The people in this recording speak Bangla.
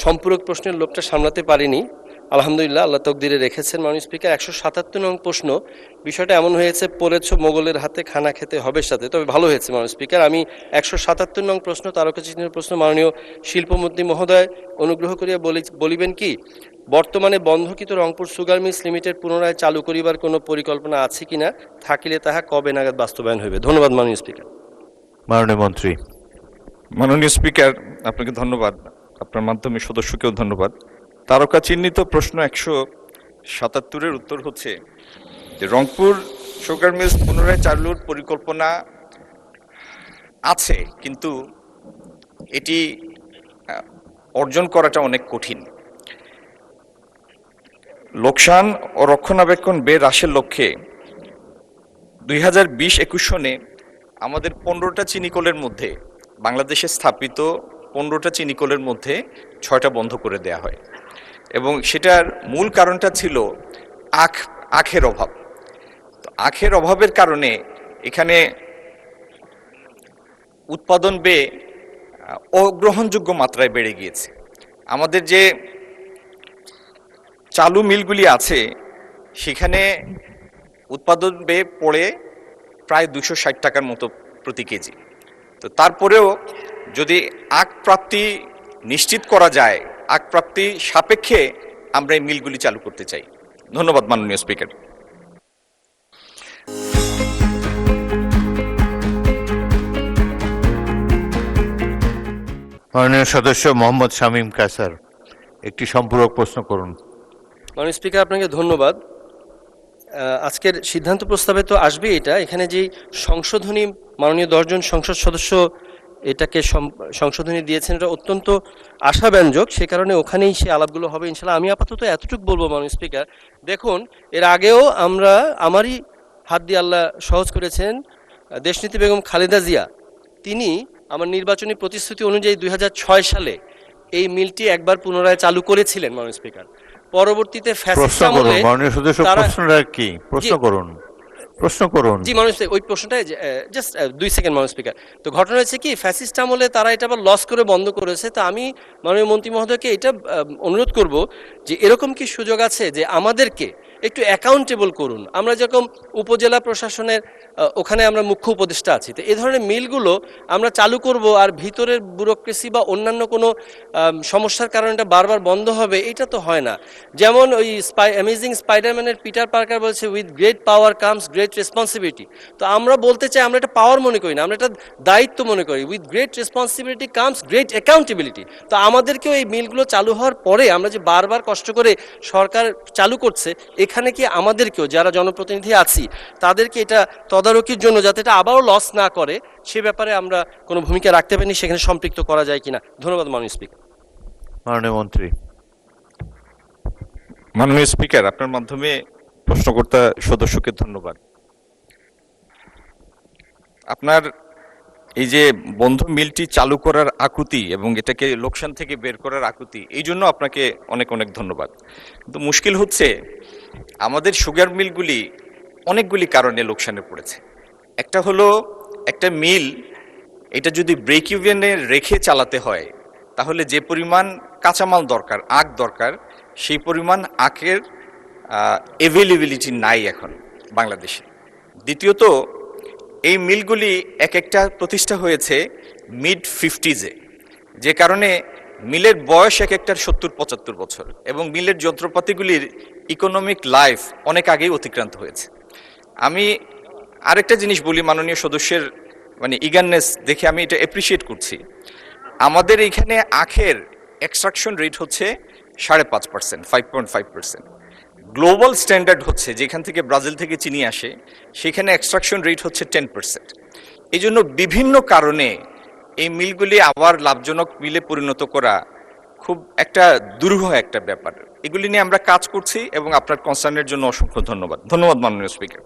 সম্পূরক প্রশ্নের লোকটা সামলাতে পারিনি। আলহামদুলিল্লাহ, আল্লাহ তকদিরে রেখেছেন। মাননীয় স্পিকার, 177 নং প্রশ্ন, বিষয়টা এমন হয়েছে, পড়েছ মোগলের হাতে খানা খেতে হবে সাথে, তবে ভালো হয়েছে মাননীয় স্পিকার। আমি 177 নং প্রশ্ন, তারকাচিহ্নের প্রশ্ন, মাননীয় শিল্পমন্ত্রী মহোদয় অনুগ্রহ করিয়া বলিবেন কি, বর্তমানে বন্ধকিত রংপুর সুগার মিলস লিমিটেড পুনরায় চালু করিবার কোনো পরিকল্পনা আছে কিনা, থাকিলে তাহা কবে নাগাদ বাস্তবায়ন হইবে? ধন্যবাদ মাননীয় স্পিকার। মাননীয় মন্ত্রী। মাননীয় স্পিকার, আপনাকে ধন্যবাদ, আপনার মাধ্যমে সদস্যকেও ধন্যবাদ। তারকা চিহ্নিত প্রশ্ন 177-এর উত্তর হচ্ছে যে রংপুর সুগার মিলস পুনরায় চালুর পরিকল্পনা আছে, কিন্তু এটি অর্জন করাটা অনেক কঠিন। লোকসান ও রক্ষণাবেক্ষণ ব্যয় হ্রাসের লক্ষ্যে 2020-21 সনে আমাদের 15টা চিনিকলের মধ্যে, বাংলাদেশে স্থাপিত 15টা চিনিকলের মধ্যে 6টা বন্ধ করে দেয়া হয়, এবং সেটার মূল কারণটা ছিল আখের অভাব। তো আখের অভাবের কারণে এখানে উৎপাদন ব্যয় অগ্রহণযোগ্য মাত্রায় বেড়ে গিয়েছে। আমাদের যে চালু মিলগুলি আছে সেখানে উৎপাদন ব্যয় পড়ে প্রায় 260 টাকার মতো প্রতি কেজি। তো তারপরেও যদি আখ প্রাপ্তি নিশ্চিত করা যায়, আখ প্রাপ্তি সাপেক্ষে আমরা এই মিলগুলি চালু করতে চাই। ধন্যবাদ মাননীয় স্পিকার। মাননীয় সদস্য মোহাম্মদ শামীম কায়সার, একটি সম্পূরক প্রশ্ন করুন। মাননীয় স্পিকার, আপনাকে ধন্যবাদ। আজকের সিদ্ধান্ত প্রস্তাবে তো আসবে এটা, এখানে যে সংশোধনী মাননীয় 10 জন সংসদ সদস্য এটাকে সংশোধনী দিয়েছেন, এটা অত্যন্ত আশাব্যঞ্জক, সে কারণে ওখানেই সে আলাপগুলো হবে ইনশাল্লাহ। আমি আপাতত এতটুকু বলবো মাননীয় স্পিকার, দেখুন এর আগেও আমারই হাত দিয়ে আল্লাহ সহজ করেছেন, দেশনেত্রী বেগম খালেদা জিয়া তিনি আমার নির্বাচনী প্রতিশ্রুতি অনুযায়ী 2006 সালে এই মিলটি একবার পুনরায় চালু করেছিলেন মাননীয় স্পিকার। পরবর্তীতে প্রশ্ন করুন মাননীয় সদস্য, প্রশ্নটা কি? প্রশ্ন করুন, প্রশ্ন করুন। জি মাননীয় স্পিকার, ওই প্রশ্নটাই জাস্ট 2 সেকেন্ড মাননীয় স্পিকার। তো ঘটনা হয়েছে কি, ফ্যাসিস্ট আমলে তারা এটা আবার লস করে বন্ধ করেছে। তো আমি মাননীয় মন্ত্রী মহোদয়কে এটা অনুরোধ করব যে এরকম কি সুযোগ আছে যে আমাদেরকে একটু অ্যাকাউন্টেবল করুন। আমরা যেরকম উপজেলা প্রশাসনের ওখানে আমরা মুখ্য উপদেষ্টা আছি, তো এই ধরনের মিলগুলো আমরা চালু করব আর ভিতরের ব্যুরোক্রেসি বা অন্যান্য কোনো সমস্যার কারণে এটা বারবার বন্ধ হবে, এটা তো হয় না। যেমন ওই অ্যামেজিং স্পাইডারম্যানের পিটার পার্কার বলছে, with great power comes great responsibility. তো আমরা বলতে চাই, আমরা এটা পাওয়ার মনে করি না, আমরা এটা দায়িত্ব মনে করি। With great responsibility comes great accountability. তো আমাদেরকেও এই মিলগুলো চালু হওয়ার পরে আমরা যে বারবার কষ্ট করে সরকার চালু করছে, এখানে কি আমাদেরকেও যারা জনপ্রতিনিধি আছি তাদেরকে এটা তদারকির জন্য যাতে এটা আবারও লস না করে, সে ব্যাপারে আমরা কোনো ভূমিকা রাখতে পারিনি, সেখানে সম্পৃক্ত করা যায় কিনা। ধন্যবাদ মাননীয় স্পিকার। মাননীয় মন্ত্রী। মাননীয় স্পিকার, আপনার মাধ্যমে প্রশ্নকর্তা সদস্যকে ধন্যবাদ। আপনার এই যে বন্ধ মিলটি চালু করার আকুতি এবং এটাকে লোকসান থেকে বের করার আকুতি, এই জন্য আপনাকে অনেক অনেক ধন্যবাদ। কিন্তু মুশকিল হচ্ছে, আমাদের সুগার মিলগুলি অনেকগুলি কারণে লোকসানে পড়েছে। একটা হলো, একটা মিল এটা যদি ব্রেক ইভেনে রেখে চালাতে হয়, তাহলে যে পরিমাণ কাঁচামাল দরকার, আখ দরকার, সেই পরিমাণ আখের অ্যাভেলেবিলিটি নাই এখন বাংলাদেশে। দ্বিতীয়ত, এই মিলগুলি এক একটা প্রতিষ্ঠা হয়েছে মিড 50s-এ, যে কারণে মিলের বয়স এক একটার 70-75 বছর, এবং মিলের যন্ত্রপাতিগুলির ইকোনমিক লাইফ অনেক আগেই অতিক্রান্ত হয়েছে। আমি আরেকটা জিনিস বলি, মাননীয় সদস্যের ইগারনেস দেখে আমি এটা অ্যাপ্রিসিয়েট করছি। আমাদের এখানে আখের এক্সট্রাকশন রেট হচ্ছে 5.5%, 5.5%। গ্লোবাল স্ট্যান্ডার্ড হচ্ছে, যেখান থেকে ব্রাজিল থেকে চিনি আসে, সেখানে এক্সট্রাকশন রেট হচ্ছে 10%। এই জন্য বিভিন্ন কারণে এই মিলগুলি আবার লাভজনক মিলে পরিণত করা খুব একটা দুরূহ একটা ব্যাপার। এগুলি নিয়ে আমরা কাজ করছি, এবং আপনার কনসার্নের জন্য অসংখ্য ধন্যবাদ। ধন্যবাদ মাননীয় স্পিকার।